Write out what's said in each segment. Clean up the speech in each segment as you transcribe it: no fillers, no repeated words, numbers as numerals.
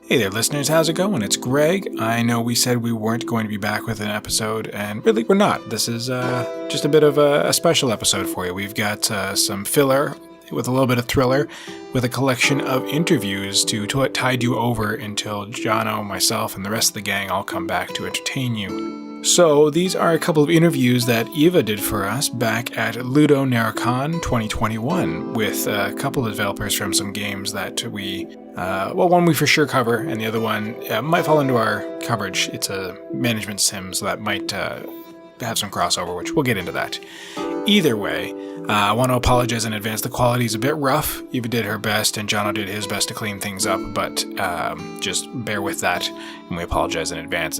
Hey there, listeners. How's it going? It's Greg. I know we said we weren't going to be back with an episode, and really, we're not. This is just a bit of a special episode for you. We've got some filler with a little bit of thriller, with a collection of interviews to tide you over until Jono, myself, and the rest of the gang all come back to entertain you. So these are a couple of interviews that Eva did for us back at LudoNarraCon 2021 with a couple of developers from some games that we, one we for sure cover, and the other one might fall into our coverage. It's a management sim, so that might have some crossover, which we'll get into that. Either way, I want to apologize in advance. The quality is a bit rough. Eva did her best, and Jono did his best to clean things up, but just bear with that, and we apologize in advance.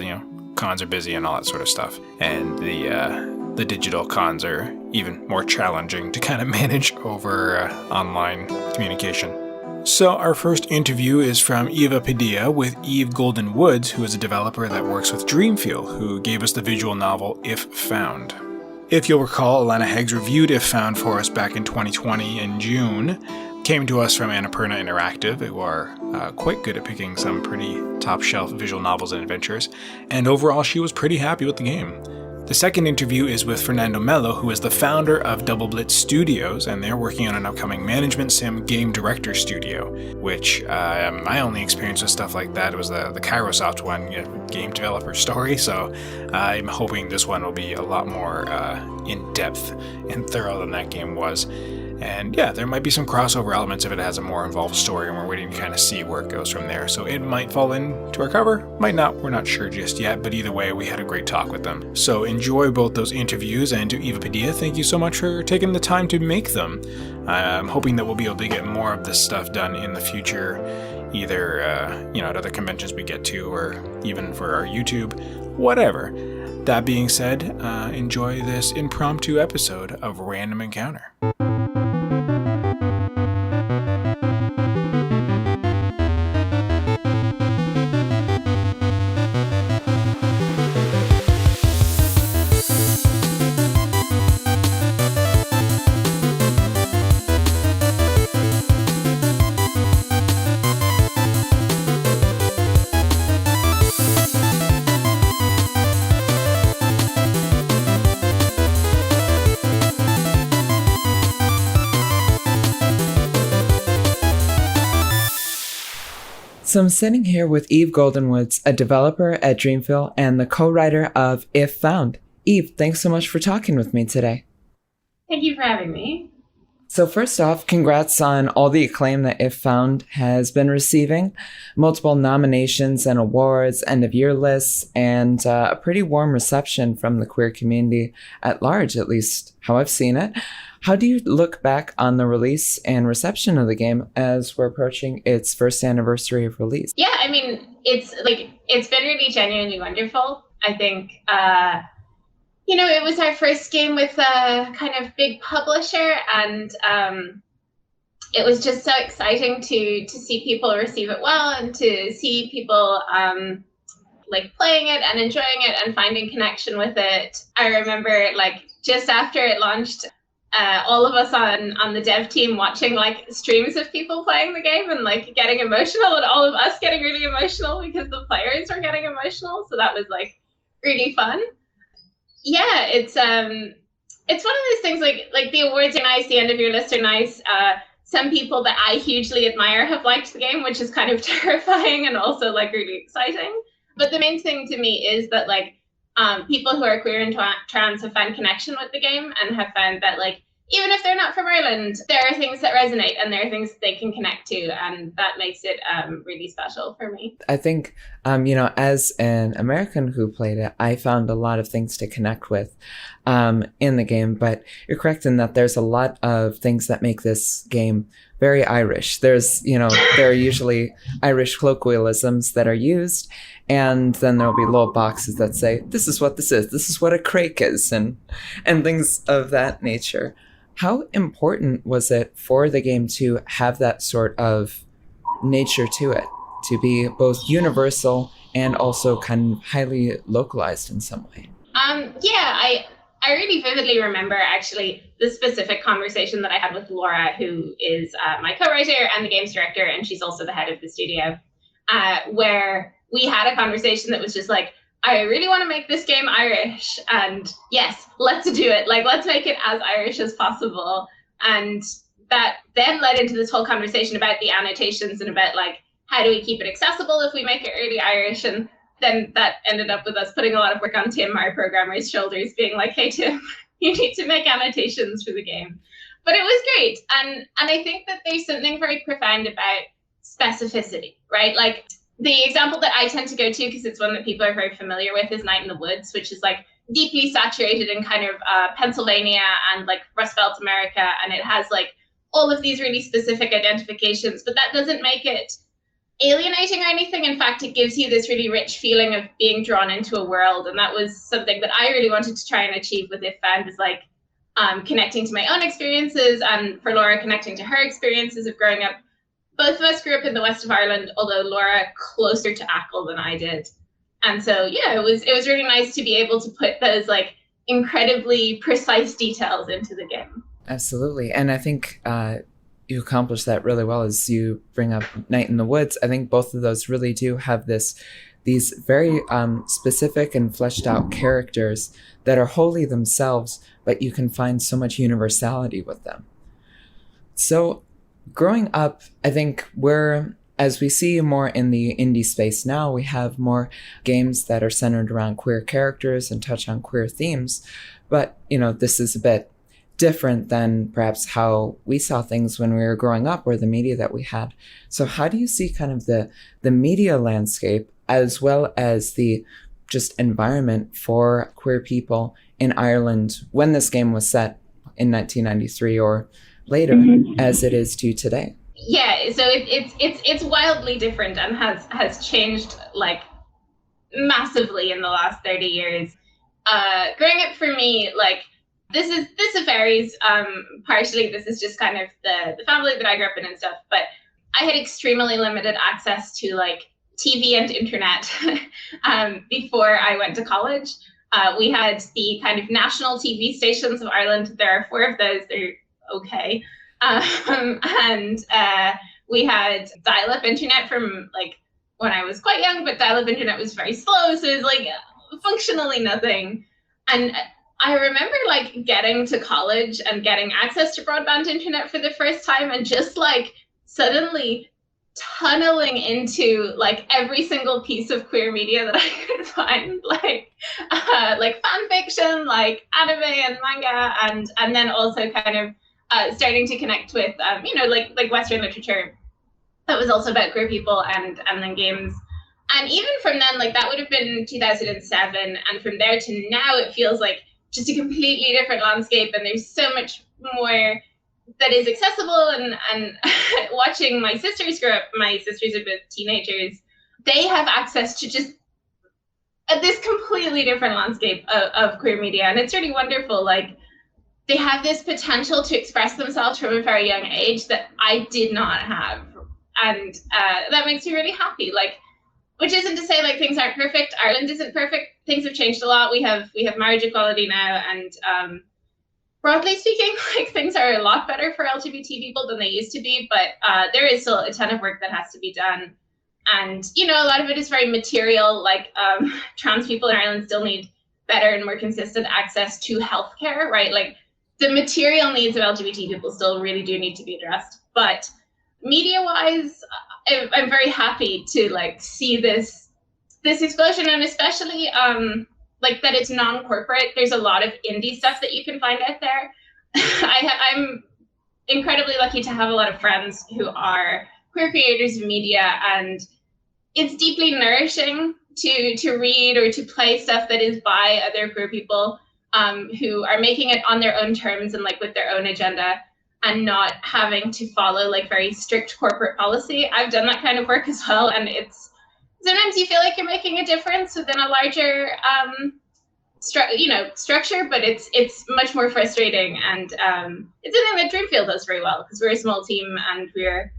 Cons are busy and all that sort of stuff, and the digital cons are even more challenging to kind of manage over online communication. So our first interview is from Eva Padilla with Eve Golden Woods, who is a developer that works with Dreamfield, who gave us the visual novel If Found. If you'll recall, Alana Heggs reviewed If Found for us back in 2020 in June. Came to us from Annapurna Interactive, who are quite good at picking some pretty top-shelf visual novels and adventures, and overall she was pretty happy with the game. The second interview is with Fernando Melo, who is the founder of Double Blitz Studios, and they're working on an upcoming management sim game director studio, which my only experience with stuff like that was the Kairosoft one, game developer story, so I'm hoping this one will be a lot more in-depth and thorough than that game was. And yeah, there might be some crossover elements if it has a more involved story, and we're waiting to kind of see where it goes from there. So it might fall into our cover, might not, we're not sure just yet, but either way, we had a great talk with them. So enjoy both those interviews, and to Eva Padilla, thank you so much for taking the time to make them. I'm hoping that we'll be able to get more of this stuff done in the future, either at other conventions we get to, or even for our YouTube, whatever. That being said, enjoy this impromptu episode of Random Encounter. So I'm sitting here with Eve Goldenwoods, a developer at Dreamfield and the co-writer of If Found. Eve, thanks so much for talking with me today. Thank you for having me. So first off, congrats on all the acclaim that If Found has been receiving. Multiple nominations and awards, end-of-year lists, and a pretty warm reception from the queer community at large, at least how I've seen it. How do you look back on the release and reception of the game as we're approaching its first anniversary of release? Yeah, I mean, it's been really genuinely wonderful. I think, it was our first game with a kind of big publisher, and it was just so exciting to see people receive it well, and to see people playing it and enjoying it and finding connection with it. I remember just after it launched, all of us on the dev team watching streams of people playing the game and getting emotional, and all of us getting really emotional because the players were getting emotional. So that was really fun. Yeah, it's one of those things like the awards are nice, the end of your list are nice. Some people that I hugely admire have liked the game, which is kind of terrifying and also really exciting. But the main thing to me is that people who are queer and trans have found connection with the game and have found that even if they're not from Ireland, there are things that resonate and there are things that they can connect to, and that makes it really special for me. I think, as an American who played it, I found a lot of things to connect with in the game, but you're correct in that there's a lot of things that make this game very Irish. There's, there are usually Irish colloquialisms that are used, and then there'll be little boxes that say, this is what this is what a crake is, and things of that nature. How important was it for the game to have that sort of nature to it, to be both universal and also kind of highly localized in some way? I really vividly remember actually the specific conversation that I had with Laura, who is my co-writer and the games director, and she's also the head of the studio. where we had a conversation that was just like, I really want to make this game Irish, and yes, let's do it. Like, let's make it as Irish as possible. And that then led into this whole conversation about the annotations and about like, how do we keep it accessible if we make it really Irish? And then that ended up with us putting a lot of work on Tim, our programmer's shoulders, being like, hey, Tim, you need to make annotations for the game. But it was great. And I think that there's something very profound about specificity, right? Like, the example that I tend to go to, because it's one that people are very familiar with, is Night in the Woods, which is like deeply saturated in kind of Pennsylvania and like Rust Belt America. And it has like all of these really specific identifications, but that doesn't make it alienating or anything. In fact, it gives you this really rich feeling of being drawn into a world. And that was something that I really wanted to try and achieve with If Found, was like connecting to my own experiences, and for Laura, connecting to her experiences of growing up. Both of us grew up in the west of Ireland, although Laura closer to Achill than I did. And so, yeah, it was really nice to be able to put those like incredibly precise details into the game. Absolutely. And I think you accomplish that really well as you bring up Night in the Woods. I think both of those really do have these very specific and fleshed out characters that are wholly themselves, but you can find so much universality with them. So growing up, I think as we see more in the indie space now, we have more games that are centered around queer characters and touch on queer themes. But, this is a bit different than perhaps how we saw things when we were growing up, or the media that we had. So how do you see kind of the media landscape, as well as the just environment for queer people in Ireland when this game was set in 1993 or later, as it is to today? Yeah, so it's wildly different and has changed like massively in the last 30 years. Growing up for me, like this varies. Partially, this is just kind of the family that I grew up in and stuff. But I had extremely limited access to like TV and internet before I went to college. We had the kind of national TV stations of Ireland. There are 4 of those. They're okay. And we had dial-up internet from like when I was quite young, but dial-up internet was very slow, so it was like functionally nothing. And I remember like getting to college and getting access to broadband internet for the first time, and just like suddenly tunneling into like every single piece of queer media that I could find, like fan fiction, like anime and manga, and then also kind of starting to connect with, like Western literature that was also about queer people, and then games. And even from then, like that would have been 2007. And from there to now, it feels like just a completely different landscape. And there's so much more that is accessible. And watching my sisters grow up, my sisters are both teenagers, they have access to just this completely different landscape of queer media. And it's really wonderful. Like, they have this potential to express themselves from a very young age that I did not have. And that makes me really happy. Like, which isn't to say like things aren't perfect. Ireland isn't perfect. Things have changed a lot. We have marriage equality now, and broadly speaking, like things are a lot better for LGBT people than they used to be. But there is still a ton of work that has to be done. And a lot of it is very material. Like trans people in Ireland still need better and more consistent access to healthcare, right? Like, the material needs of LGBT people still really do need to be addressed. But media-wise, I'm very happy to like see this explosion, and especially like that it's non-corporate. There's a lot of indie stuff that you can find out there. I'm incredibly lucky to have a lot of friends who are queer creators of media, and it's deeply nourishing to read or to play stuff that is by other queer people who are making it on their own terms and like with their own agenda, and not having to follow like very strict corporate policy. I've done that kind of work as well, and it's sometimes you feel like you're making a difference within a larger structure, but it's much more frustrating. And it's something that Dreamfield does very well, because we're a small team and we're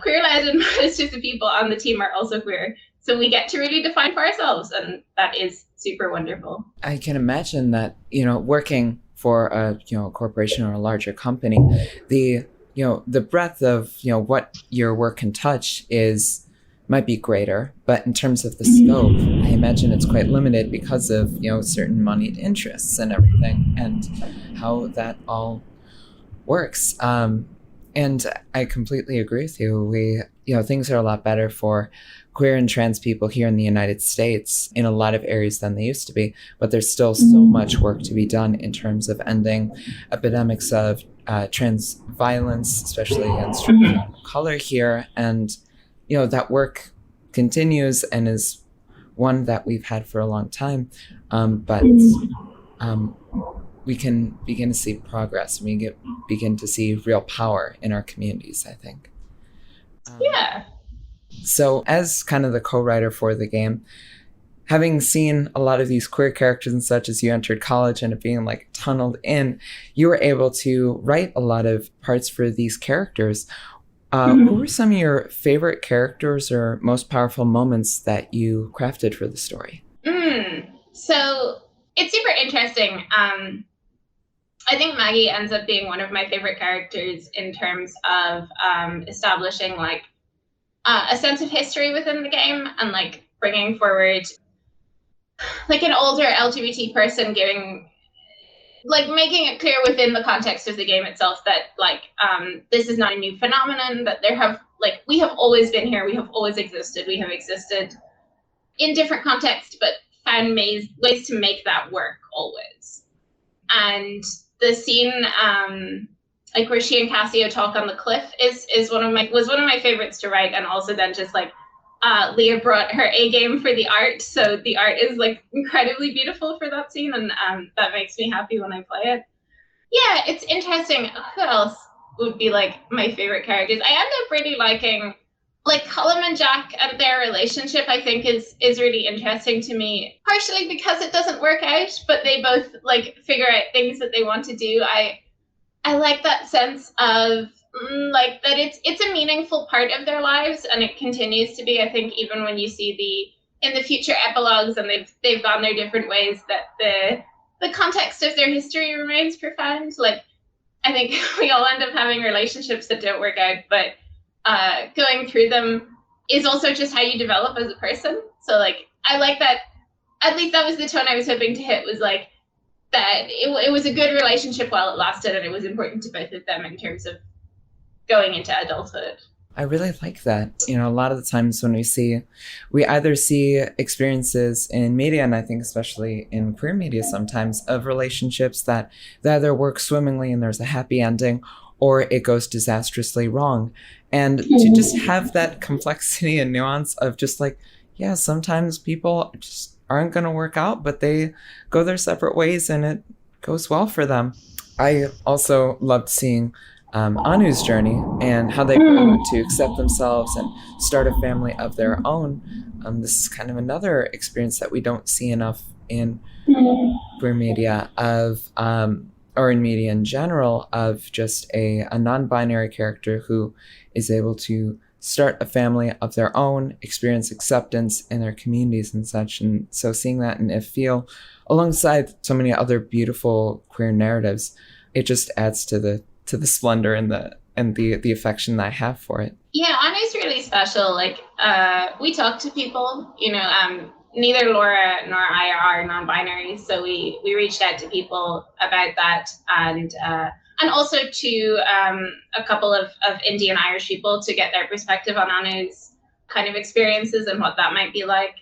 queer-led, and most of the people on the team are also queer. So we get to really define for ourselves, and that is super wonderful. I can imagine that, working for a corporation or a larger company, the breadth of what your work can touch is might be greater, but in terms of the scope, I imagine it's quite limited because of, certain moneyed interests and everything, and how that all works. And I completely agree with you. Things are a lot better for queer and trans people here in the United States in a lot of areas than they used to be, but there's still so much work to be done in terms of ending epidemics of trans violence, especially against people of color here. And, that work continues and is one that we've had for a long time. But we can begin to see progress. We begin to see real power in our communities, I think. Yeah. So as kind of the co-writer for the game, having seen a lot of these queer characters and such as you entered college and it being like tunneled in, you were able to write a lot of parts for these characters. Who were some of your favorite characters or most powerful moments that you crafted for the story? So it's super interesting. I think Maggie ends up being one of my favorite characters in terms of establishing like a sense of history within the game and like bringing forward like an older LGBT person making it clear within the context of the game itself that like this is not a new phenomenon, that we have always been here, we have always existed, we have existed in different contexts, but found ways to make that work always. And the scene like where she and Cassio talk on the cliff was one of my favorites to write, and also then just like Leah brought her A game for the art, so the art is like incredibly beautiful for that scene, and that makes me happy when I play it. Yeah, it's interesting. Who else would be like my favorite characters? I end up really liking like Cullum and Jack, and their relationship I think is really interesting to me, partially because it doesn't work out, but they both like figure out things that they want to do. I like that sense of like that it's a meaningful part of their lives, and it continues to be. I think even when you see in the future epilogues and they've gone their different ways, that the context of their history remains profound. Like I think we all end up having relationships that don't work out, but going through them is also just how you develop as a person. So like I like that. At least that was the tone I was hoping to hit, was like that it was a good relationship while it lasted, and it was important to both of them in terms of going into adulthood. I really like that. A lot of the times when we either see experiences in media, and I think especially in queer media sometimes, of relationships that they either work swimmingly and there's a happy ending, or it goes disastrously wrong. And to just have that complexity and nuance of just like, yeah, sometimes people just aren't going to work out, but they go their separate ways and it goes well for them. I also loved seeing Anu's journey and how they grew to accept themselves and start a family of their own. This is kind of another experience that we don't see enough in queer media or in media in general, of just a non-binary character who is able to start a family of their own, experience acceptance in their communities and such. And so seeing that in If Feel, alongside so many other beautiful queer narratives, it just adds to the splendor and the affection that I have for it. Yeah, Anu's really special. Like we talk to people, neither Laura nor I are non-binary, so we reached out to people about that, and also to a couple of Indian Irish people to get their perspective on Anu's kind of experiences and what that might be like.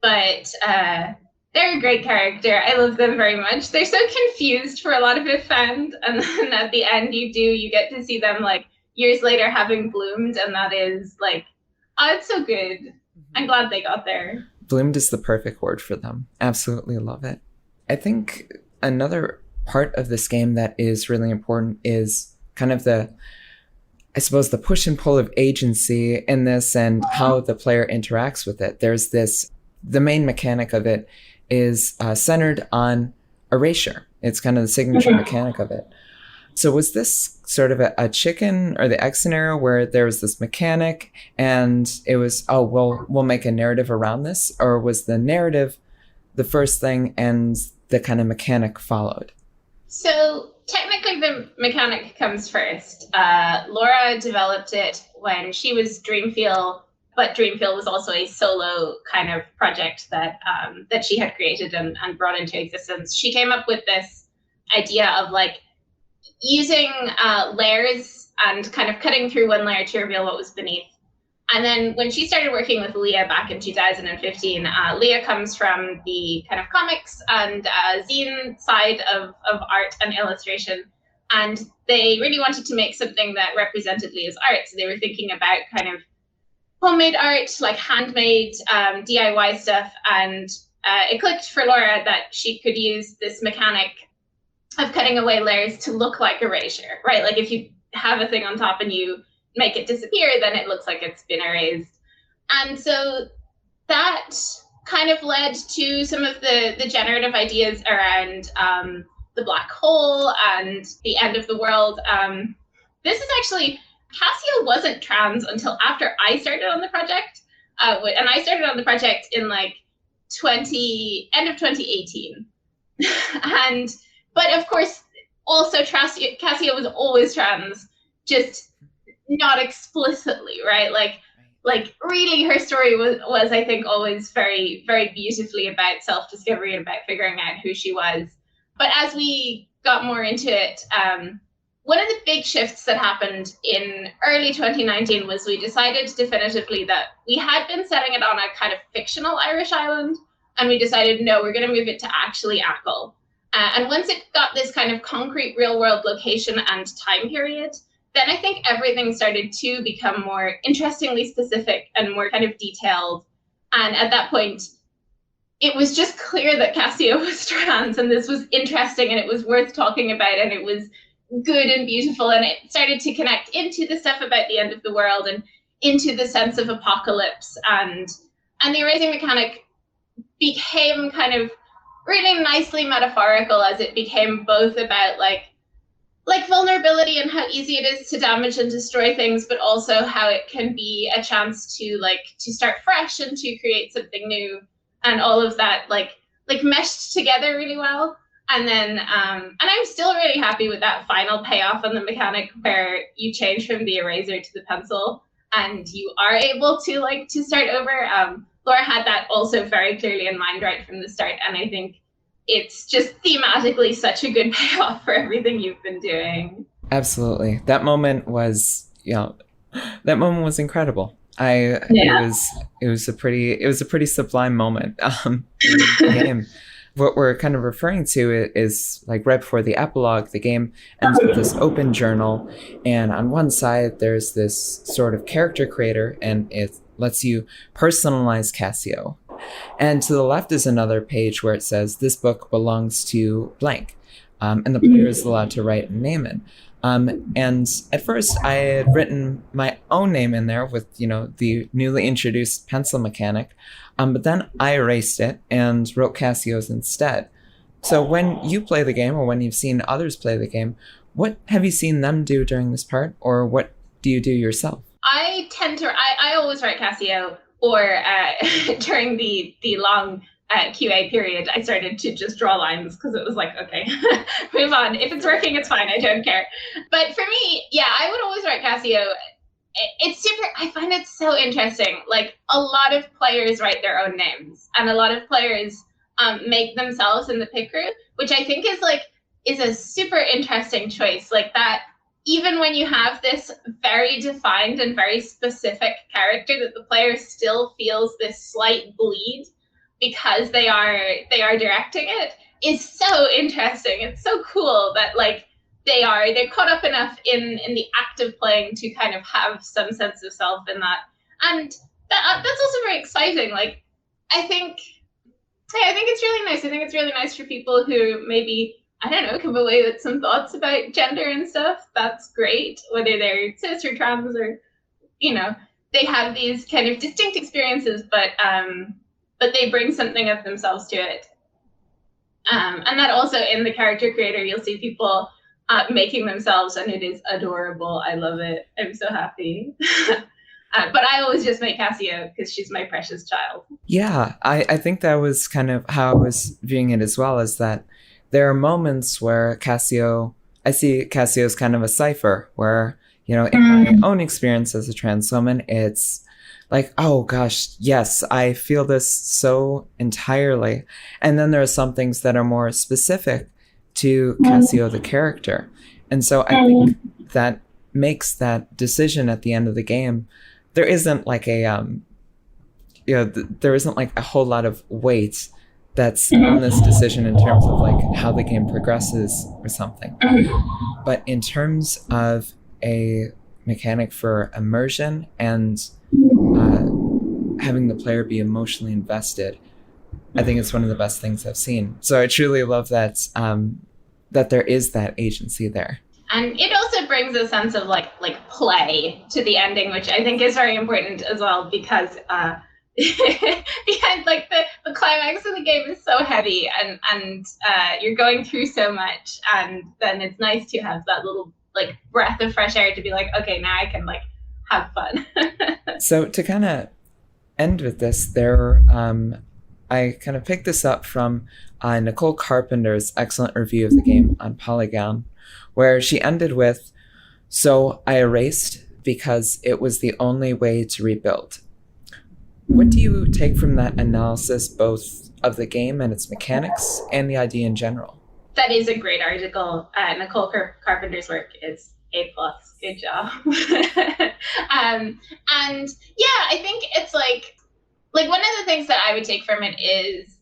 But they're a great character. I love them very much. They're so confused for a lot of it found, and then at the end you get to see them like years later having bloomed, and that is like, oh, it's so good. I'm glad they got there. Bloomed is the perfect word for them. Absolutely love it. I think another part of this game that is really important is kind of the push and pull of agency in this and how the player interacts with it. The main mechanic of it is centered on erasure. It's kind of the signature mechanic of it. So was this sort of a chicken or the egg scenario where there was this mechanic and it was, we'll make a narrative around this? Or was the narrative the first thing and the kind of mechanic followed? So technically the mechanic comes first. Laura developed it when she was Dreamfeel but Dreamfield was also a solo kind of project that that she had created and brought into existence. She came up with this idea of like using layers and kind of cutting through one layer to reveal what was beneath. And then when she started working with Leah back in 2015, Leah comes from the kind of comics and zine side of art and illustration. And they really wanted to make something that represented Leah's art. So they were thinking about kind of homemade art, like handmade DIY stuff. And it clicked for Laura that she could use this mechanic of cutting away layers to look like erasure, right? Like if you have a thing on top and you make it disappear, then it looks like it's been erased. And so that kind of led to some of the generative ideas around the black hole and the end of the world. This is actually, Cassio wasn't trans until after I started on the project. And I started on the project in like end of 2018. But of course, also Cassio was always trans, just not explicitly, right? Like really her story was I think always very, very beautifully about self-discovery and about figuring out who she was. But as we got more into it, one of the big shifts that happened in early 2019 was we decided definitively that we had been setting it on a kind of fictional Irish island, and we decided, no, we're going to move it to actually Achill. And once it got this kind of concrete real world location and time period, then I think everything started to become more interestingly specific and more kind of detailed. And at that point, it was just clear that Cassio was trans, and this was interesting, and it was worth talking about, and it was good and beautiful, and it started to connect into the stuff about the end of the world and into the sense of apocalypse, and the erasing mechanic became kind of really nicely metaphorical as it became both about like vulnerability and how easy it is to damage and destroy things, but also how it can be a chance to start fresh and to create something new, and all of that like meshed together really well. And then and I'm still really happy with that final payoff on the mechanic where you change from the eraser to the pencil and you are able to start over. Laura had that also very clearly in mind right from the start, and I think it's just thematically such a good payoff for everything you've been doing. Absolutely. That moment was, incredible. It was a pretty sublime moment in the game. What we're kind of referring to is like right before the epilogue, the game ends with this open journal, and on one side there's this sort of character creator, and it lets you personalize Cassio. And to the left is another page where it says, this book belongs to blank. And the player is allowed to write a name in. And at first I had written my own name in there with, the newly introduced pencil mechanic. But then I erased it and wrote Cassio's instead. So when you play the game, or when you've seen others play the game, what have you seen them do during this part? Or what do you do yourself? I always write Cassio, or during the long QA period, I started to just draw lines because it was like, okay, move on. If it's working, it's fine. I don't care. But for me, yeah, I would always write Cassio. It's super, I find it so interesting. Like a lot of players write their own names, and a lot of players make themselves in the pick group, which I think is a super interesting choice. Like that, even when you have this very defined and very specific character, that the player still feels this slight bleed because they are directing it, is so interesting. It's so cool that they're caught up enough in the act of playing to kind of have some sense of self in that. And that's also very exciting. Like, I think it's really nice. I think it's really nice for people who maybe, I don't know, come away with some thoughts about gender and stuff. That's great, whether they're cis or trans or, they have these kind of distinct experiences, but they bring something of themselves to it. And that also in the character creator, you'll see people making themselves, and it is adorable. I love it. I'm so happy. But I always just make Cassio because she's my precious child. Yeah, I think that was kind of how I was viewing it as well, is that there are moments where I see Cassio as kind of a cipher where, in my own experience as a trans woman, it's like, oh gosh, yes, I feel this so entirely. And then there are some things that are more specific to Cassio the character. And so I think that makes that decision at the end of the game, there isn't like there isn't like a whole lot of weight that's on this decision in terms of like how the game progresses or something. But in terms of a mechanic for immersion and having the player be emotionally invested, I think it's one of the best things I've seen. So I truly love that that there is that agency there. And it also brings a sense of like play to the ending, which I think is very important as well, because because like the climax of the game is so heavy and you're going through so much, and then it's nice to have that little like breath of fresh air to be like, okay, now I can like have fun. So to kind of end with this, there I kind of picked this up from Nicole Carpenter's excellent review of the game on Polygon, where she ended with, "So I erased because it was the only way to rebuild." What do you take from that analysis, both of the game and its mechanics, and the idea in general? That is a great article. Nicole Carpenter's work is A+. Good job. And yeah, I think it's like one of the things that I would take from it is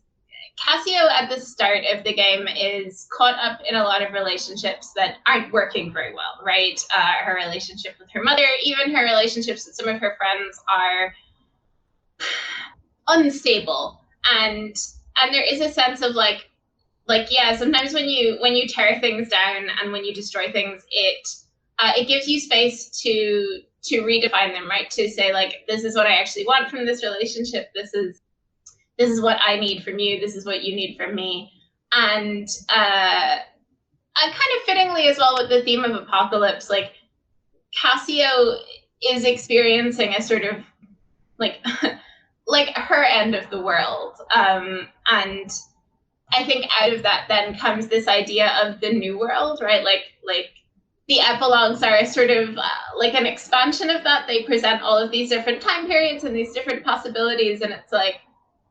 Cassio at the start of the game is caught up in a lot of relationships that aren't working very well, right? Her relationship with her mother, even her relationships with some of her friends are unstable, and there is a sense of like yeah, sometimes when you tear things down and when you destroy things, it gives you space to redefine them, right? To say like, this is what I actually want from this relationship, this is what I need from you, this is what you need from me. And kind of fittingly as well with the theme of apocalypse, like Cassio is experiencing a sort of like like her end of the world, and I think out of that then comes this idea of the new world, right? Like the epilogues are a sort of like an expansion of that. They present all of these different time periods and these different possibilities, and it's like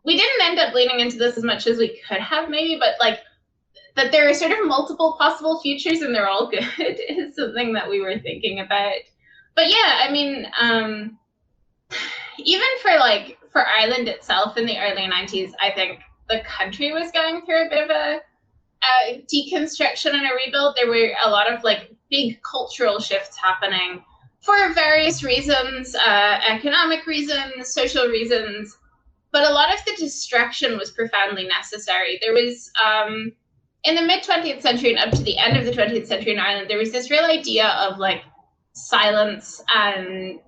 we didn't end up leaning into this as much as we could have maybe, but like that there are sort of multiple possible futures and they're all good is something that we were thinking about. But yeah, I mean, even for Ireland itself in the early 90s, I think the country was going through a bit of a deconstruction and a rebuild. There were a lot of like big cultural shifts happening for various reasons, economic reasons, social reasons, but a lot of the destruction was profoundly necessary. There was, in the mid-20th century and up to the end of the 20th century in Ireland, there was this real idea of like silence and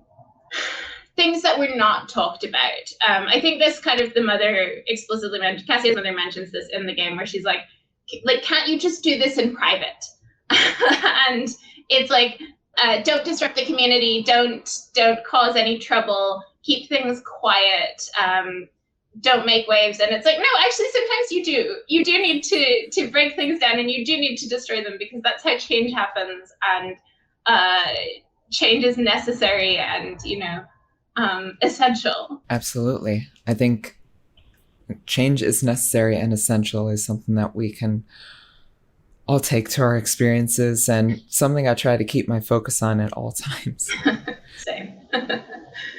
things that were not talked about. I think this kind of the mother explicitly mentioned, Cassie's mother mentions this in the game, where she's like, can't you just do this in private? And it's like, don't disrupt the community, don't cause any trouble, keep things quiet, don't make waves. And it's like, no, actually, sometimes you do need to break things down, and you do need to destroy them, because that's how change happens, and change is necessary and, essential. Absolutely. I think change is necessary and essential is something that we can all take to our experiences, and something I try to keep my focus on at all times. Same.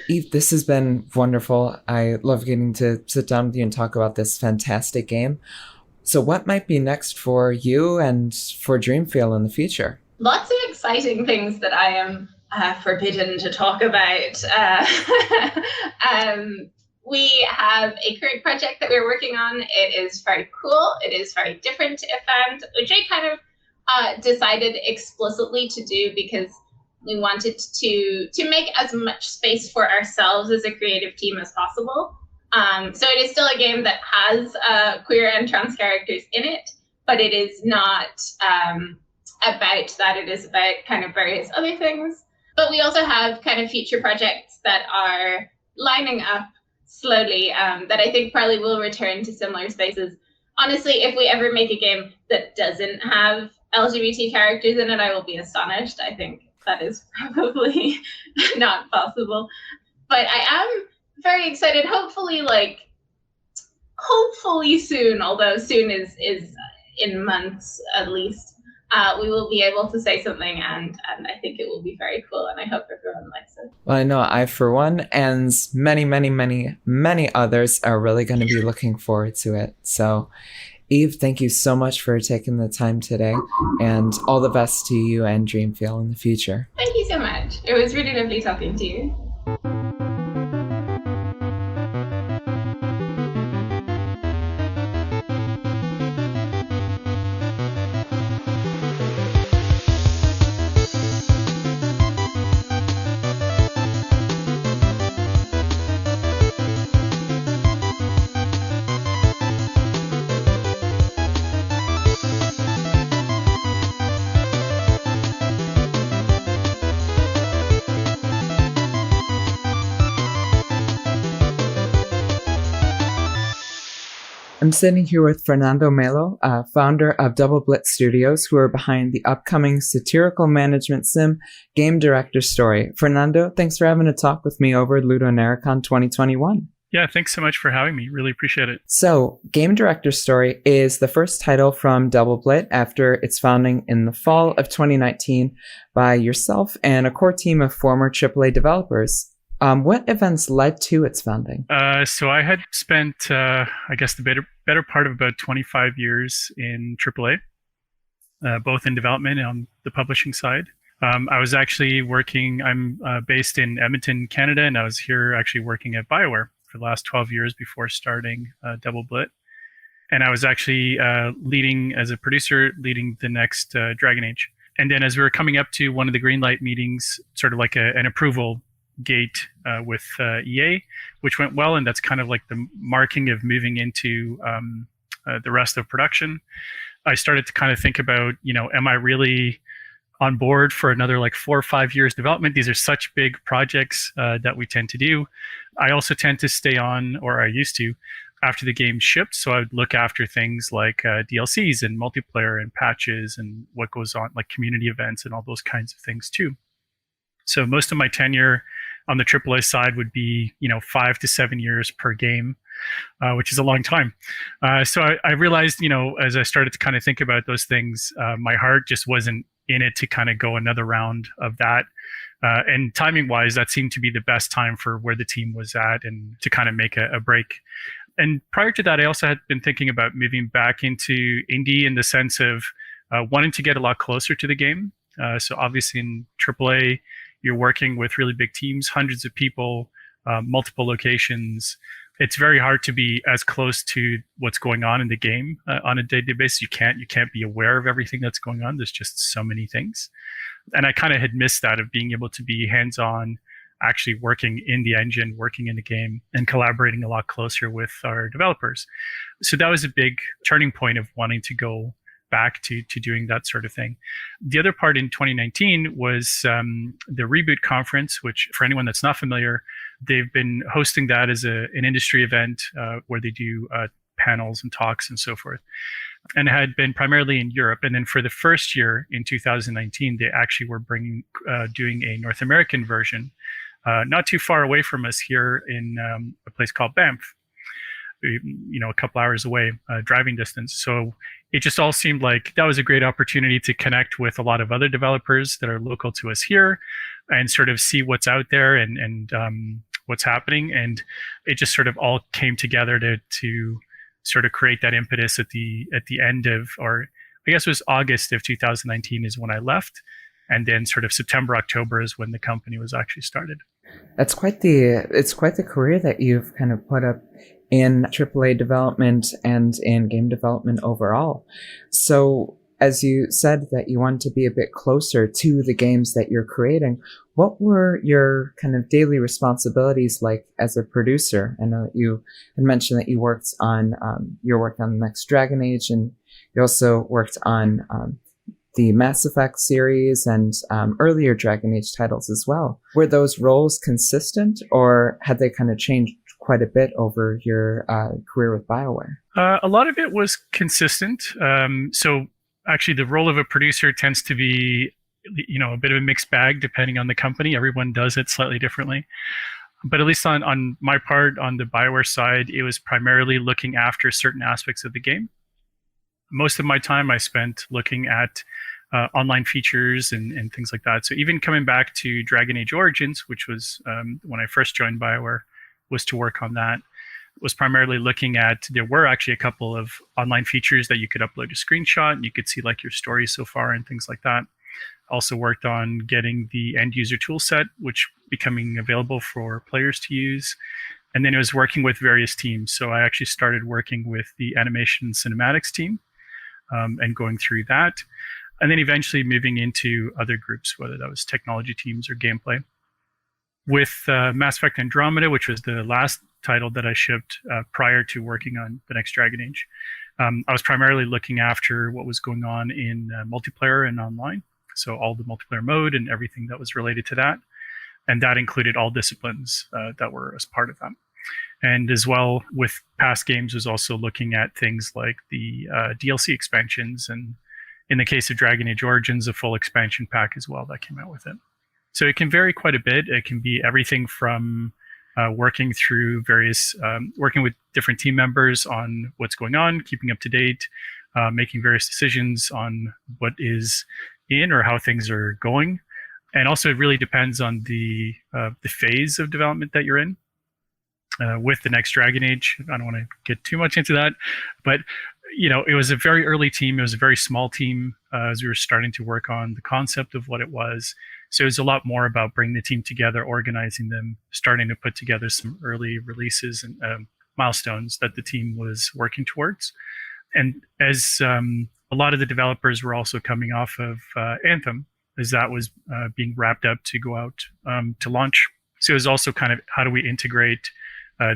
Eve, this has been wonderful. I love getting to sit down with you and talk about this fantastic game. So what might be next for you and for Dreamfeel in the future? Lots of exciting things that I am forbidden to talk about. We have a current project that we're working on. It is very cool. It is very different to Offend, which I kind of decided explicitly to do because we wanted to make as much space for ourselves as a creative team as possible. So it is still a game that has queer and trans characters in it, but it is not about that. It is about kind of various other things. But we also have kind of future projects that are lining up slowly that I think probably will return to similar spaces. Honestly, if we ever make a game that doesn't have LGBT characters in it, I will be astonished. I think that is probably not possible. But I am very excited. Hopefully soon, although soon is in months at least, we will be able to say something, and I think it will be very cool, and I hope everyone likes it. Well, I know I, for one, and many, many, many, many others are really going to be looking forward to it. So, Eve, thank you so much for taking the time today, and all the best to you and Dreamfield in the future. Thank you so much. It was really lovely talking to you. I'm sitting here with Fernando Melo, founder of Double Blitz Studios, who are behind the upcoming satirical management sim Game Director Story. Fernando, thanks for having a talk with me over at LudoNarraCon 2021. Yeah, thanks so much for having me. Really appreciate it. So, Game Director Story is the first title from Double Blitz after its founding in the fall of 2019 by yourself and a core team of former AAA developers. What events led to its founding? So I had spent, I guess, the better part of about 25 years in AAA, both in development and on the publishing side. I was actually working, I'm based in Edmonton, Canada, and I was here actually working at BioWare for the last 12 years before starting Double Blitz. And I was actually leading, as a producer, leading the next Dragon Age. And then as we were coming up to one of the Greenlight meetings, sort of like an approval gate with EA, which went well, and that's kind of like the marking of moving into the rest of production. I started to kind of think about, am I really on board for another like 4 or 5 years development? These are such big projects that we tend to do. I also tend to stay on, or I used to, after the game shipped. So I would look after things like DLCs and multiplayer and patches and what goes on, like community events and all those kinds of things too. So most of my tenure on the AAA side would be, 5 to 7 years per game, which is a long time. So I realized, as I started to kind of think about those things, my heart just wasn't in it to kind of go another round of that. And timing wise, that seemed to be the best time for where the team was at and to kind of make a break. And prior to that, I also had been thinking about moving back into indie in the sense of wanting to get a lot closer to the game. So obviously in AAA, you're working with really big teams, hundreds of people, multiple locations. It's very hard to be as close to what's going on in the game on a day-to-day basis. You can't be aware of everything that's going on. There's just so many things. And I kind of had missed that of being able to be hands-on, actually working in the engine, working in the game, and collaborating a lot closer with our developers. So that was a big turning point of wanting to go back to doing that sort of thing. The other part in 2019 was the Reboot Conference, which for anyone that's not familiar, they've been hosting that as an industry event where they do panels and talks and so forth. And it had been primarily in Europe. And then for the first year in 2019, they actually were doing a North American version, not too far away from us here in a place called Banff, a couple hours away, driving distance. So it just all seemed like that was a great opportunity to connect with a lot of other developers that are local to us here and sort of see what's out there and what's happening. And it just sort of all came together to sort of create that impetus at the end of, or I guess it was August of 2019 is when I left. And then sort of September, October is when the company was actually started. It's quite the career that you've kind of put up in AAA development and in game development overall. So as you said that you wanted to be a bit closer to the games that you're creating, what were your kind of daily responsibilities like as a producer? I know that you had mentioned that you worked on the next Dragon Age, and you also worked on the Mass Effect series and earlier Dragon Age titles as well. Were those roles consistent, or had they kind of changed quite a bit over your career with BioWare? A lot of it was consistent. So actually the role of a producer tends to be, a bit of a mixed bag depending on the company. Everyone does it slightly differently. But at least on my part, on the BioWare side, it was primarily looking after certain aspects of the game. Most of my time I spent looking at online features and things like that. So even coming back to Dragon Age Origins, which was when I first joined BioWare, was to work on that. Was primarily looking at, there were actually a couple of online features that you could upload a screenshot and you could see like your story so far and things like that. Also worked on getting the end user tool set, which becoming available for players to use. And then it was working with various teams. So I actually started working with the animation and cinematics team and going through that. And then eventually moving into other groups, whether that was technology teams or gameplay. With Mass Effect Andromeda, which was the last title that I shipped prior to working on the next Dragon Age, I was primarily looking after what was going on in multiplayer and online. So all the multiplayer mode and everything that was related to that. And that included all disciplines that were as part of that. And as well with past games was also looking at things like the DLC expansions, and in the case of Dragon Age Origins, a full expansion pack as well that came out with it. So it can vary quite a bit. It can be everything from working through various, working with different team members on what's going on, keeping up to date, making various decisions on what is in or how things are going. And also it really depends on the phase of development that you're in. With the next Dragon Age, I don't want to get too much into that, but it was a very early team. It was a very small team as we were starting to work on the concept of what it was. So it was a lot more about bringing the team together, organizing them, starting to put together some early releases and milestones that the team was working towards. And as a lot of the developers were also coming off of Anthem, as that was being wrapped up to go out to launch. So it was also kind of, how do we integrate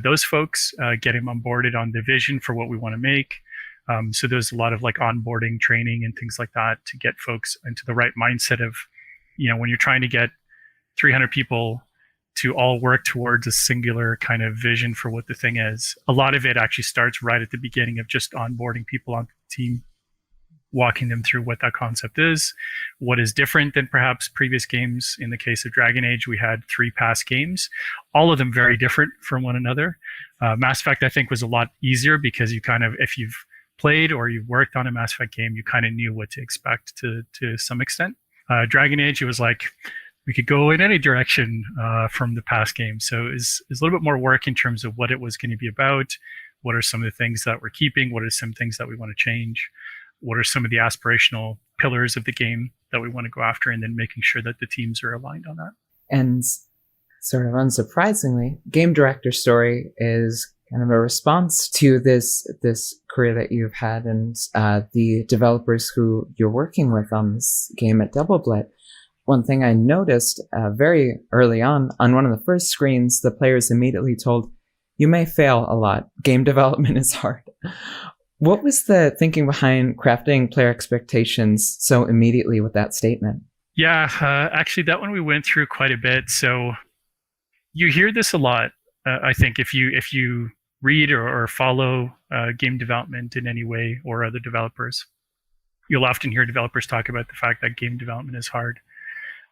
those folks, get them onboarded on the vision for what we want to make. So there's a lot of like onboarding training and things like that to get folks into the right mindset of, when you're trying to get 300 people to all work towards a singular kind of vision for what the thing is. A lot of it actually starts right at the beginning of just onboarding people onto the team, walking them through what that concept is, what is different than perhaps previous games. In the case of Dragon Age, we had 3 past games, all of them very different from one another. Mass Effect, I think, was a lot easier because you kind of, if you've played or you've worked on a Mass Effect game, you kind of knew what to expect to some extent. Dragon Age, it was like, we could go in any direction from the past game. So it's a little bit more work in terms of what it was going to be about. What are some of the things that we're keeping? What are some things that we want to change? What are some of the aspirational pillars of the game that we want to go after? And then making sure that the teams are aligned on that. And sort of unsurprisingly, Game Director Story is kind of a response to this career that you've had and the developers who you're working with on this game at DoubleBlit. One thing I noticed very early on one of the first screens, the players immediately told, "You may fail a lot. Game development is hard." What was the thinking behind crafting player expectations so immediately with that statement? Yeah, actually, that one we went through quite a bit. So you hear this a lot. I think if you read or follow game development in any way or other developers, you'll often hear developers talk about the fact that game development is hard.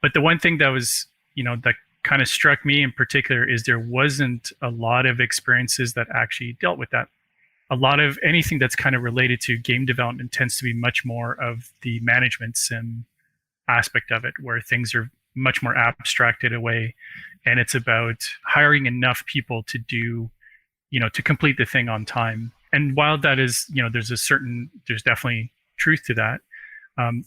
But the one thing that was, that kind of struck me in particular is there wasn't a lot of experiences that actually dealt with that. A lot of anything that's kind of related to game development tends to be much more of the management sim aspect of it, where things are much more abstracted away. And it's about hiring enough people to do, to complete the thing on time. And while that is, there's definitely truth to that.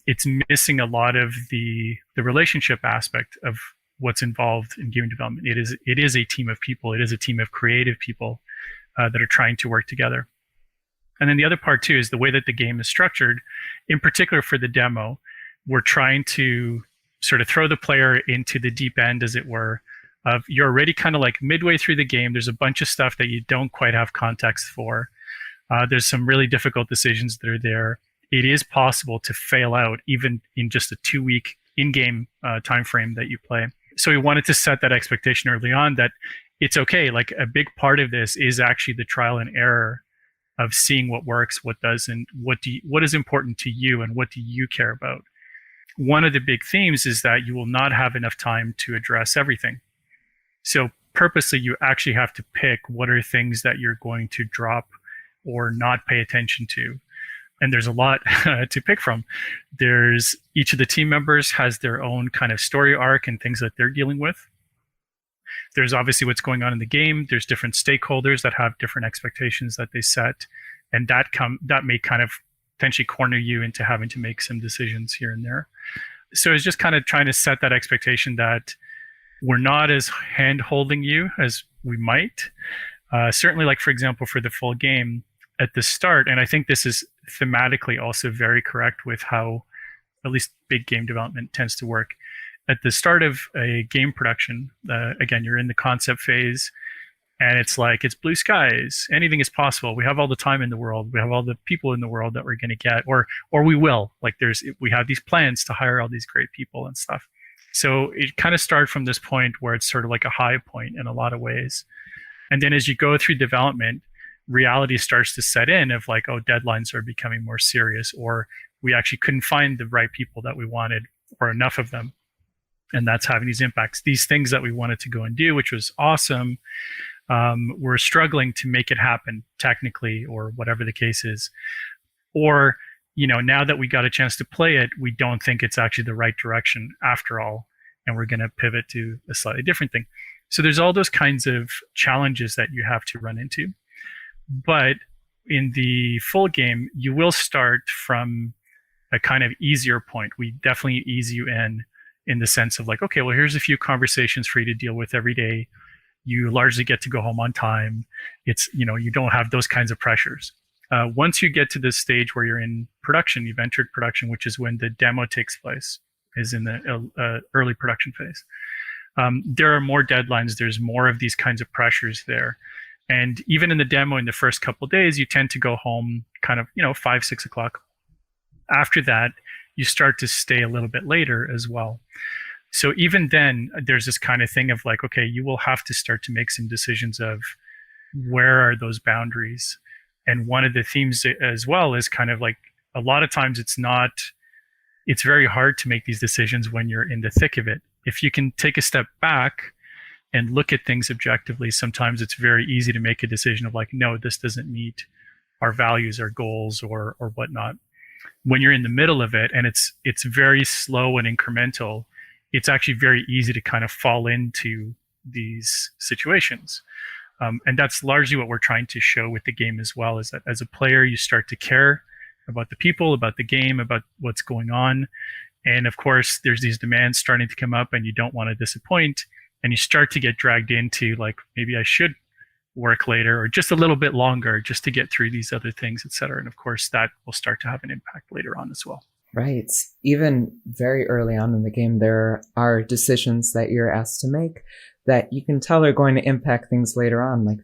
It's missing a lot of the relationship aspect of what's involved in game development. It is a team of people. It is a team of creative people that are trying to work together. And then the other part too is the way that the game is structured. In particular for the demo, we're trying to sort of throw the player into the deep end, as it were, of you're already kind of like midway through the game. There's a bunch of stuff that you don't quite have context for. There's some really difficult decisions that are there. It is possible to fail out even in just a 2-week in-game time frame that you play. So we wanted to set that expectation early on that it's okay. Like a big part of this is actually the trial and error of seeing what works, what doesn't, what is important to you, and what do you care about. One of the big themes is that you will not have enough time to address everything. So purposely you actually have to pick what are things that you're going to drop or not pay attention to. And there's a lot to pick from. There's each of the team members has their own kind of story arc and things that they're dealing with. There's obviously what's going on in the game. There's different stakeholders that have different expectations that they set, and that may kind of potentially corner you into having to make some decisions here and there. So it's just kind of trying to set that expectation that we're not as hand-holding you as we might. Certainly, like for example, for the full game at the start, and I think this is thematically also very correct with how at least big game development tends to work. At the start of a game production, again, you're in the concept phase, and it's like, it's blue skies. Anything is possible. We have all the time in the world. We have all the people in the world that we're going to get, or we will. Like we have these plans to hire all these great people and stuff. So it kind of started from this point where it's sort of like a high point in a lot of ways. And then as you go through development, reality starts to set in of like, oh, deadlines are becoming more serious, or we actually couldn't find the right people that we wanted or enough of them. And that's having these impacts. These things that we wanted to go and do, which was awesome, we're struggling to make it happen technically, or whatever the case is. Or, now that we got a chance to play it, we don't think it's actually the right direction after all, and we're going to pivot to a slightly different thing. So there's all those kinds of challenges that you have to run into. But in the full game, you will start from a kind of easier point. We definitely ease you in the sense of like, okay, well, here's a few conversations for you to deal with every day. You largely get to go home on time. It's, you don't have those kinds of pressures. Once you get to this stage where you're in production, you've entered production, which is when the demo takes place, is in the early production phase. There are more deadlines. There's more of these kinds of pressures there. And even in the demo, in the first couple of days, you tend to go home kind of, 5, 6 o'clock. After that, you start to stay a little bit later as well. So even then, there's this kind of thing of like, okay, you will have to start to make some decisions of where are those boundaries. And one of the themes as well is kind of like, a lot of times it's very hard to make these decisions when you're in the thick of it. If you can take a step back and look at things objectively, sometimes it's very easy to make a decision of like, no, this doesn't meet our values, our goals, or whatnot. When you're in the middle of it and it's very slow and incremental, it's actually very easy to kind of fall into these situations. And that's largely what we're trying to show with the game as well, is that as a player, you start to care about the people, about the game, about what's going on. And of course, there's these demands starting to come up and you don't want to disappoint. And you start to get dragged into like, maybe I should work later or just a little bit longer just to get through these other things, et cetera. And of course, that will start to have an impact later on as well. Right. Even very early on in the game, there are decisions that you're asked to make that you can tell are going to impact things later on. Like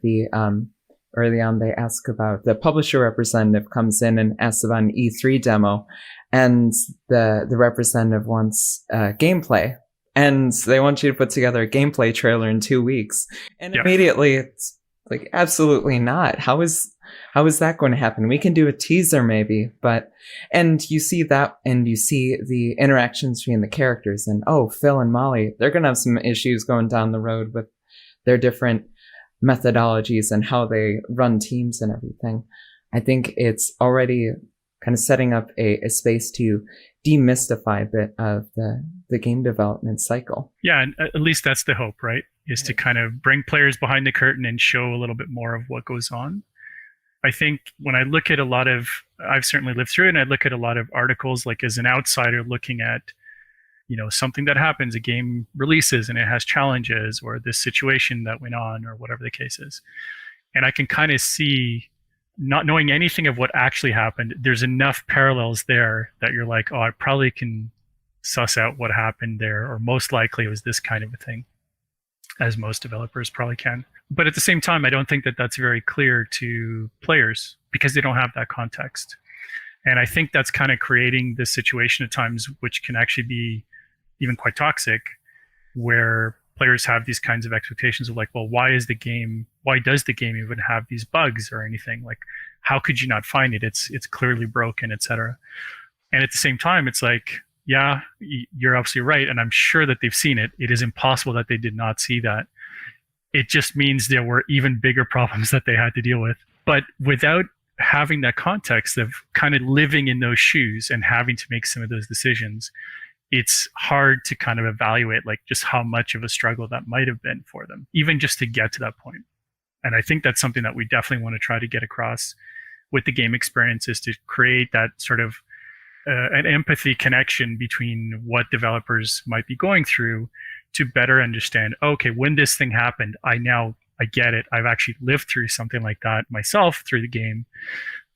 early on, they ask about, the publisher representative comes in and asks about an E3 demo, and the representative wants gameplay. And they want you to put together a gameplay trailer in 2 weeks. And immediately it's like, absolutely not. How is that going to happen? We can do a teaser maybe, and you see that, and you see the interactions between the characters, and Phil and Molly, they're going to have some issues going down the road with their different methodologies and how they run teams and everything. I think it's already kind of setting up a space to demystify a bit of the game development cycle. Yeah, and at least that's the hope, right? Is to kind of bring players behind the curtain and show a little bit more of what goes on. I think when I look at I've certainly lived through it, and I look at a lot of articles, like as an outsider looking at, something that happens, a game releases and it has challenges, or this situation that went on, or whatever the case is. And I can kind of see, not knowing anything of what actually happened, there's enough parallels there that you're like, I probably can suss out what happened there, or most likely it was this kind of a thing, as most developers probably can. But at the same time, I don't think that that's very clear to players because they don't have that context. And I think that's kind of creating this situation at times, which can actually be even quite toxic, where players have these kinds of expectations of like, well, why does the game even have these bugs or anything? Like, how could you not find it? It's clearly broken, etc. And at the same time, it's like, yeah, you're absolutely right. And I'm sure that they've seen it. It is impossible that they did not see that. it just means there were even bigger problems that they had to deal with. But without having that context of kind of living in those shoes and having to make some of those decisions, it's hard to kind of evaluate like just how much of a struggle that might have been for them, even just to get to that point. And I think that's something that we definitely want to try to get across with the game experience, is to create that sort of an empathy connection between what developers might be going through to better understand, okay, when this thing happened, I get it. I've actually lived through something like that myself through the game.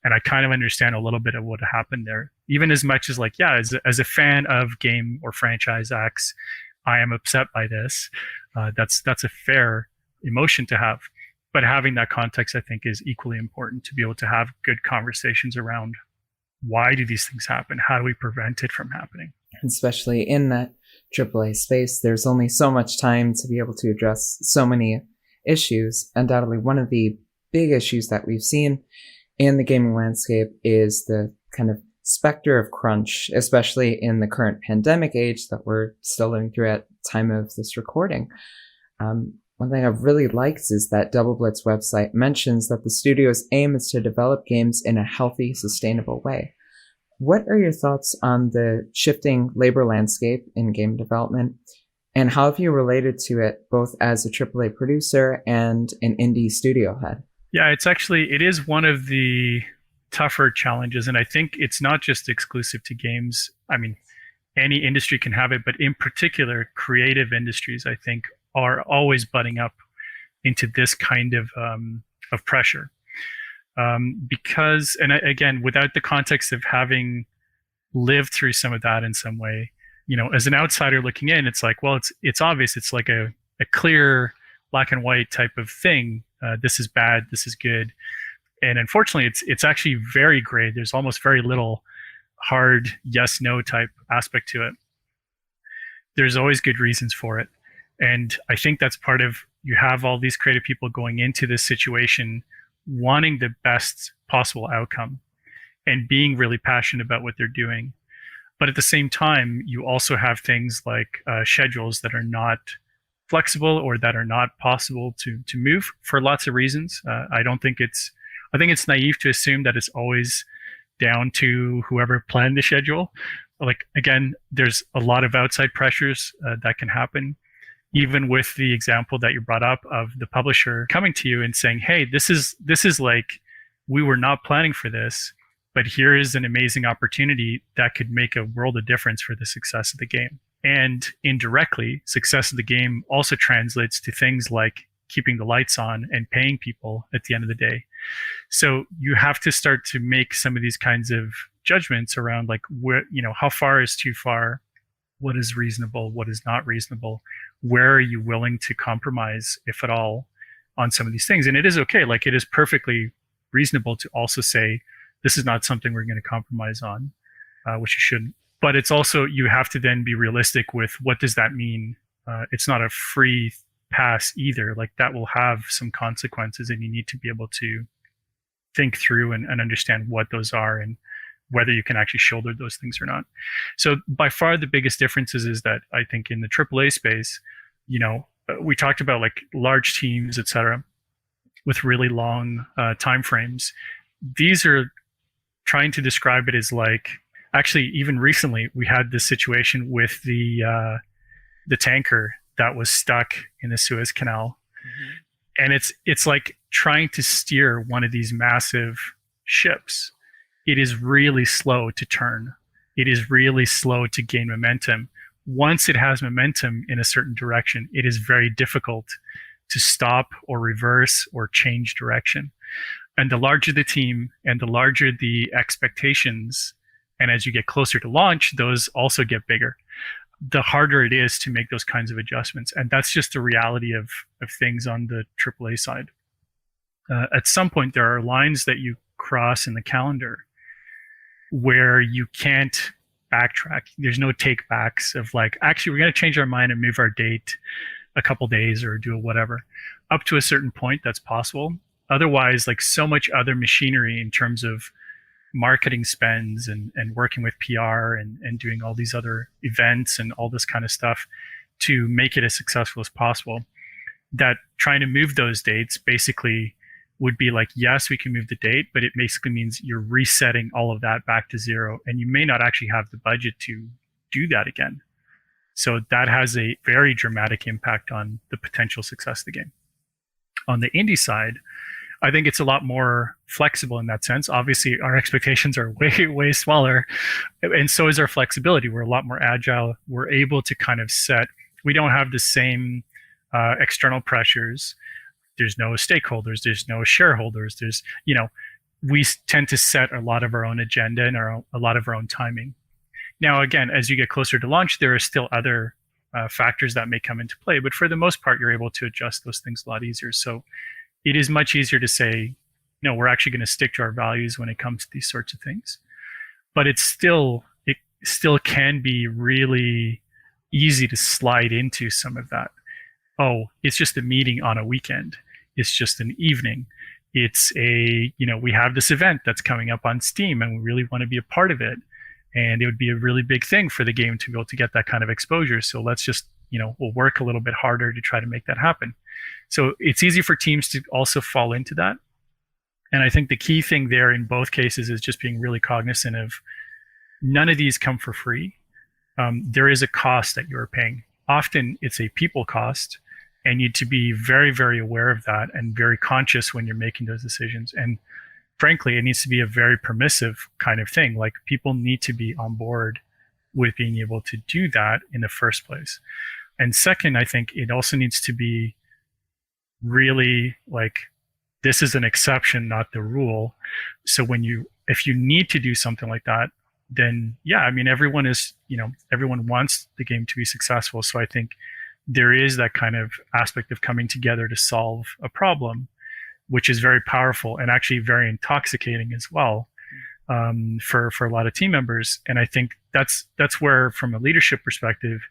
And I kind of understand a little bit of what happened there. Even as much as like, yeah, as a fan of game or franchise X, I am upset by this. That's a fair emotion to have. But having that context, I think, is equally important to be able to have good conversations around why do these things happen? How do we prevent it from happening? Especially in that AAA space, there's only so much time to be able to address so many issues. Undoubtedly, one of the big issues that we've seen in the gaming landscape is the kind of specter of crunch, especially in the current pandemic age that we're still living through at the time of this recording. One thing I've really liked is that Double Blitz website mentions that the studio's aim is to develop games in a healthy, sustainable way. What are your thoughts on the shifting labor landscape in game development, and how have you related to it both as a AAA producer and an indie studio head? Yeah, it is one of the tougher challenges, and I think it's not just exclusive to games. I mean, any industry can have it, but in particular, creative industries, I think, are always butting up into this kind of pressure. Because, and again, without the context of having lived through some of that in some way, as an outsider looking in, it's like, well, it's obvious. It's like a clear black and white type of thing. This is bad, this is good. And unfortunately, it's actually very gray. There's almost very little hard yes, no type aspect to it. There's always good reasons for it. And I think that's part of, you have all these creative people going into this situation wanting the best possible outcome and being really passionate about what they're doing. But at the same time, you also have things like schedules that are not flexible or that are not possible to move for lots of reasons. I think it's naive to assume that it's always down to whoever planned the schedule. Like, again, there's a lot of outside pressures that can happen. Even with the example that you brought up of the publisher coming to you and saying, hey, this is like, we were not planning for this, but here is an amazing opportunity that could make a world of difference for the success of the game. And indirectly, success of the game also translates to things like keeping the lights on and paying people at the end of the day. So you have to start to make some of these kinds of judgments around like, where, how far is too far? What is reasonable? What is not reasonable? Where are you willing to compromise, if at all, on some of these things? And it is okay. Like, it is perfectly reasonable to also say, this is not something we're going to compromise on, which you shouldn't. But it's also, you have to then be realistic with what does that mean? It's not a free pass either. Like, that will have some consequences, and you need to be able to think through and understand what those are and whether you can actually shoulder those things or not. So by far the biggest differences is that I think in the AAA space, we talked about like large teams, et cetera, with really long time frames. These are trying to describe it as like, actually, even recently, we had this situation with the tanker that was stuck in the Suez Canal. Mm-hmm. And it's like trying to steer one of these massive ships. It is really slow to turn. It is really slow to gain momentum. Once it has momentum in a certain direction, it is very difficult to stop or reverse or change direction. And the larger the team and the larger the expectations, and as you get closer to launch, those also get bigger, the harder it is to make those kinds of adjustments. And that's just the reality of things on the AAA side. At some point, there are lines that you cross in the calendar where you can't backtrack. There's no take backs of like, actually, we're going to change our mind and move our date a couple days or do whatever. Up to a certain point, that's possible. Otherwise, like, so much other machinery in terms of marketing spends and working with PR and doing all these other events and all this kind of stuff to make it as successful as possible that trying to move those dates basically would be like, yes, we can move the date, but it basically means you're resetting all of that back to zero, and you may not actually have the budget to do that again. So that has a very dramatic impact on the potential success of the game. On the indie side, I think it's a lot more flexible in that sense. Obviously, our expectations are way, way smaller, and so is our flexibility. We're a lot more agile. We're able to kind of set, we don't have the same external pressures. There's no stakeholders, there's no shareholders, we tend to set a lot of our own agenda and a lot of our own timing. Now, again, as you get closer to launch, there are still other factors that may come into play, but for the most part, you're able to adjust those things a lot easier. So it is much easier to say, no, we're actually going to stick to our values when it comes to these sorts of things. But it still can be really easy to slide into some of that. Oh, it's just a meeting on a weekend. It's just an evening. It's we have this event that's coming up on Steam and we really want to be a part of it. And it would be a really big thing for the game to be able to get that kind of exposure. So let's just, we'll work a little bit harder to try to make that happen. So it's easy for teams to also fall into that. And I think the key thing there in both cases is just being really cognizant of none of these come for free. There is a cost that you're paying. Often it's a people cost, and you need to be very, very aware of that and very conscious when you're making those decisions. And frankly, it needs to be a very permissive kind of thing. Like, people need to be on board with being able to do that in the first place. And second, I think it also needs to be really like, this is an exception, not the rule. So if you need to do something like that, then everyone wants the game to be successful. So I think there is that kind of aspect of coming together to solve a problem, which is very powerful and actually very intoxicating as well, for a lot of team members. And I think that's where, from a leadership perspective,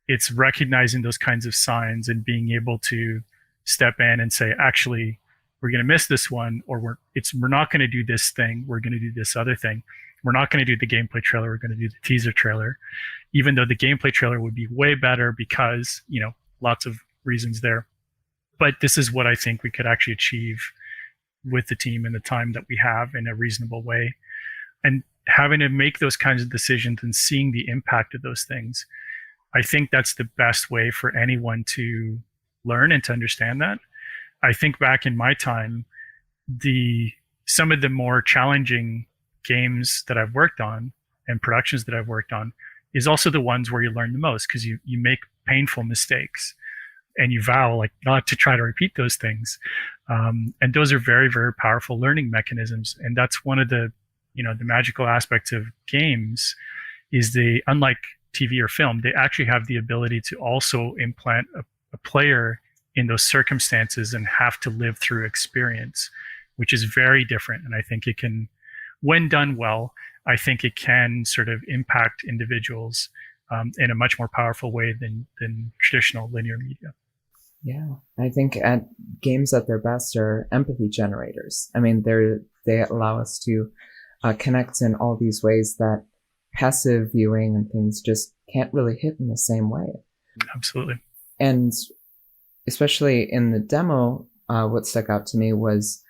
it's recognizing those kinds of signs and being able to step in and say, actually, we're going to miss this one, or we're not going to do this thing. We're going to do this other thing. We're not going to do the gameplay trailer. We're going to do the teaser trailer, even though the gameplay trailer would be way better because, lots of reasons there. But this is what I think we could actually achieve with the team in the time that we have in a reasonable way. And having to make those kinds of decisions and seeing the impact of those things, I think that's the best way for anyone to learn and to understand that. I think back in my time, some of the more challenging games that I've worked on and productions that I've worked on is also the ones where you learn the most, because you make painful mistakes and you vow like not to try to repeat those things. And those are very, very powerful learning mechanisms. And that's one of the magical aspects of games is unlike TV or film, they actually have the ability to also implant a player in those circumstances and have to live through experience, which is very different. And I think it can, when done well, I think it can sort of impact individuals in a much more powerful way than traditional linear media. Yeah, I think games at their best are empathy generators. I mean, they allow us to connect in all these ways that passive viewing and things just can't really hit in the same way. Absolutely. And especially in the demo, what stuck out to me was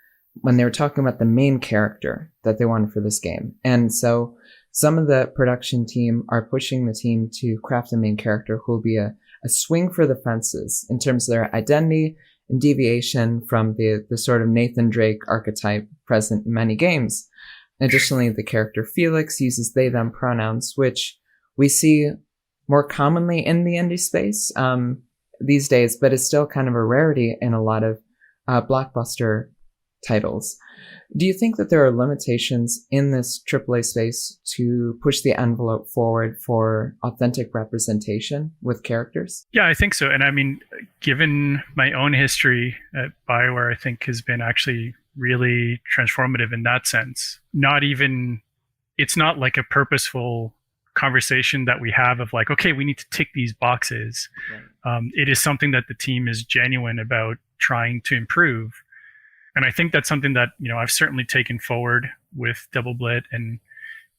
when they were talking about the main character that they wanted for this game. And so some of the production team are pushing the team to craft a main character who will be a swing for the fences in terms of their identity and deviation from the sort of Nathan Drake archetype present in many games. Additionally, the character Felix uses they, them pronouns, which we see more commonly in the indie space these days, but is still kind of a rarity in a lot of blockbuster titles. Do you think that there are limitations in this AAA space to push the envelope forward for authentic representation with characters? Yeah, I think so. And I mean, given my own history at BioWare, I think has been actually really transformative in that sense. It's not like a purposeful conversation that we have of like, okay, we need to tick these boxes. Right. It is something that the team is genuine about trying to improve. And I think that's something that, I've certainly taken forward with Double Blit, and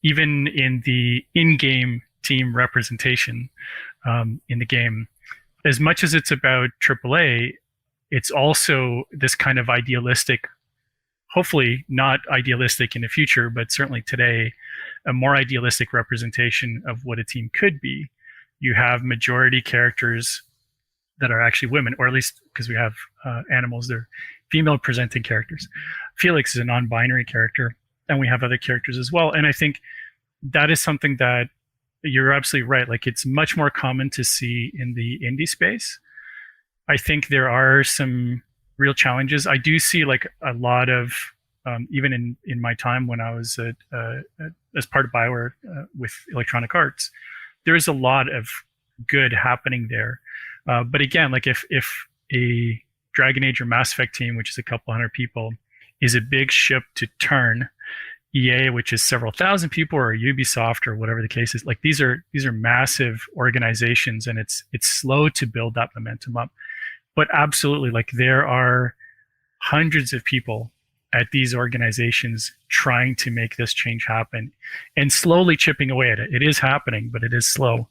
even in the in-game team representation in the game. As much as it's about AAA, it's also this kind of idealistic, hopefully not idealistic in the future, but certainly today, a more idealistic representation of what a team could be. You have majority characters that are actually women, or at least because we have animals, they're female presenting characters. Felix is a non-binary character, and we have other characters as well. And I think that is something that you're absolutely right. Like, it's much more common to see in the indie space. I think there are some real challenges. I do see like a lot of, even in my time when I was as part of BioWare with Electronic Arts, there is a lot of good happening there. But again, like if a Dragon Age or Mass Effect team, which is a couple hundred people, is a big ship to turn, EA, which is several thousand people, or Ubisoft, or whatever the case is, like these are massive organizations, and it's slow to build that momentum up. But absolutely, like there are hundreds of people at these organizations trying to make this change happen and slowly chipping away at it. It is happening, but it is slow.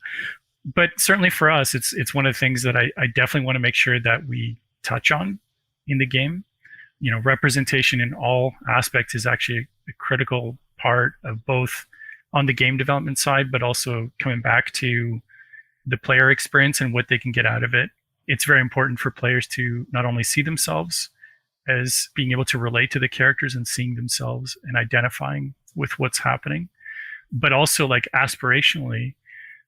But certainly for us, it's one of the things that I definitely want to make sure that we touch on in the game. You know, representation in all aspects is actually a critical part of both on the game development side, but also coming back to the player experience and what they can get out of it. It's very important for players to not only see themselves as being able to relate to the characters and seeing themselves and identifying with what's happening, but also like aspirationally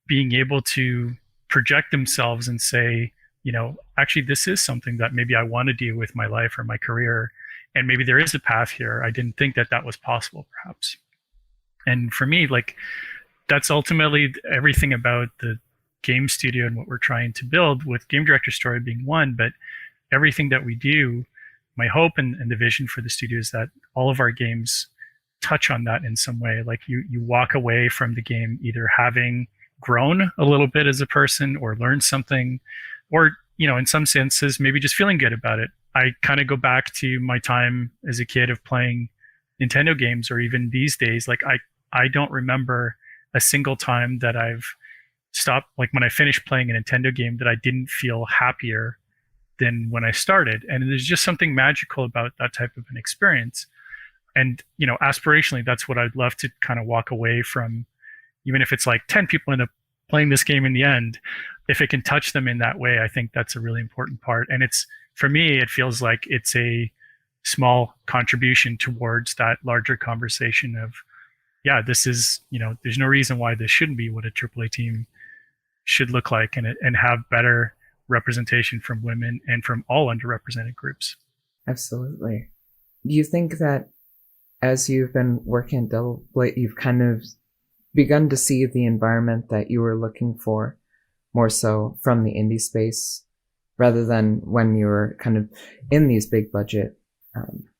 being able to project themselves and say, you know, actually this is something that maybe I want to do with my life or my career, and maybe there is a path here. I didn't think that was possible, perhaps. And for me, like, that's ultimately everything about the game studio and what we're trying to build, with Game Director Story being one, but everything that we do, my hope and the vision for the studio is that all of our games touch on that in some way. Like you walk away from the game either having grown a little bit as a person, or learned something, or, you know, in some senses, maybe just feeling good about it. I kind of go back to my time as a kid of playing Nintendo games, or even these days, like I don't remember a single time that I've stopped, like when I finished playing a Nintendo game, that I didn't feel happier than when I started. And there's just something magical about that type of an experience. And, you know, aspirationally, that's what I'd love to kind of walk away from, even if it's like 10 people end up playing this game in the end. If it can touch them in that way, I think that's a really important part. And it's, for me, it feels like it's a small contribution towards that larger conversation of, yeah, this is, you know, there's no reason why this shouldn't be what a AAA team should look like, and have better representation from women and from all underrepresented groups. Absolutely. Do you think that as you've been working at Double Blade, you've kind of begun to see the environment that you were looking for more so from the indie space, rather than when you were kind of in these big budget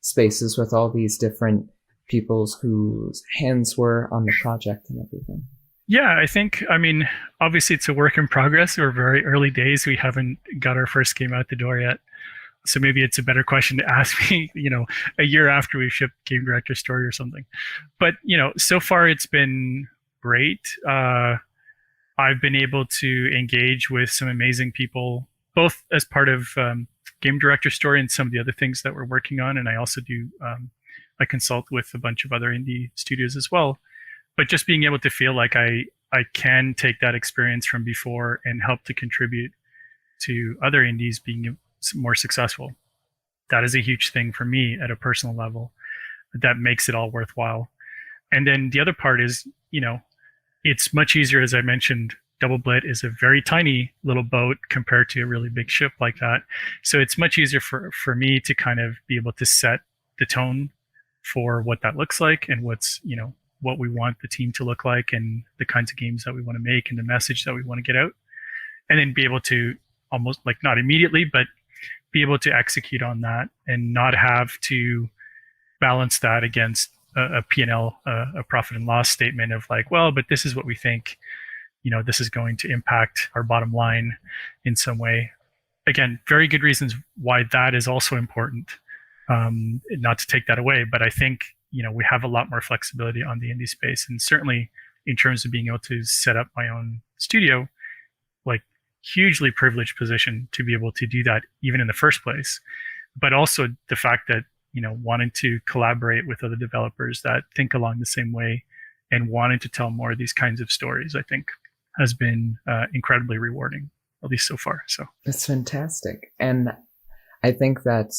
spaces with all these different peoples whose hands were on the project and everything? Yeah, I think, I mean, obviously it's a work in progress. We're very early days. We haven't got our first game out the door yet. So maybe it's a better question to ask me, you know, a year after we've shipped Game Director Story or something. But, you know, so far it's been great. I've been able to engage with some amazing people, both as part of Game Director Story and some of the other things that we're working on. And I also do, I consult with a bunch of other indie studios as well. But just being able to feel like I can take that experience from before and help to contribute to other indies being more successful, that is a huge thing for me at a personal level. That makes it all worthwhile. And then the other part is, you know, it's much easier, as I mentioned, Double Blit is a very tiny little boat compared to a really big ship like that. So it's much easier for me to kind of be able to set the tone for what that looks like, and what's, you know, what we want the team to look like, and the kinds of games that we want to make, and the message that we want to get out, and then be able to almost, like, not immediately, but be able to execute on that and not have to balance that against a P&L, a profit and loss statement of like, well, but this is what we think, you know, this is going to impact our bottom line in some way. Again, very good reasons why that is also important, not to take that away, but I think, you know, we have a lot more flexibility on the indie space, and certainly in terms of being able to set up my own studio, like hugely privileged position to be able to do that even in the first place. But also the fact that, wanting to collaborate with other developers that think along the same way and wanting to tell more of these kinds of stories, I think has been incredibly rewarding, at least so far. So it's fantastic. And I think that,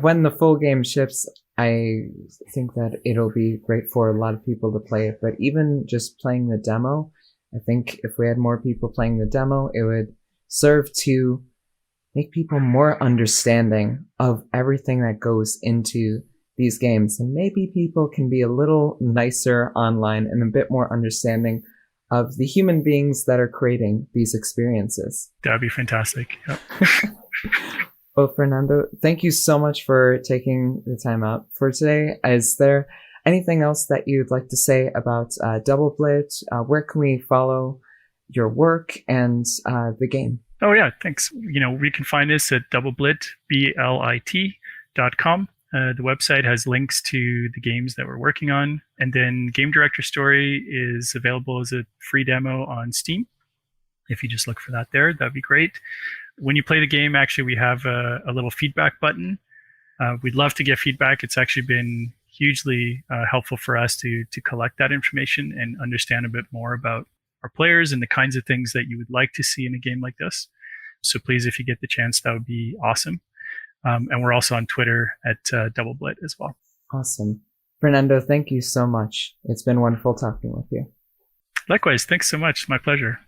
when the full game ships, I think that it'll be great for a lot of people to play it. But even just playing the demo, I think if we had more people playing the demo, it would serve to make people more understanding of everything that goes into these games. And maybe people can be a little nicer online and a bit more understanding of the human beings that are creating these experiences. That'd be fantastic. Yep. Well, Fernando, thank you so much for taking the time out for today. Is there anything else that you'd like to say about DoubleBlit? Where can we follow your work and the game? Oh, yeah, thanks. We can find us at doubleblit, BLIT.com. The website has links to the games that we're working on. And then Game Director Story is available as a free demo on Steam. If you just look for that there, that'd be great. When you play the game, actually, we have a little feedback button. We'd love to get feedback. It's actually been hugely helpful for us to collect that information and understand a bit more about our players and the kinds of things that you would like to see in a game like this. So please, if you get the chance, that would be awesome. And we're also on Twitter at DoubleBlit as well. Awesome. Fernando, thank you so much. It's been wonderful talking with you. Likewise. Thanks so much. My pleasure.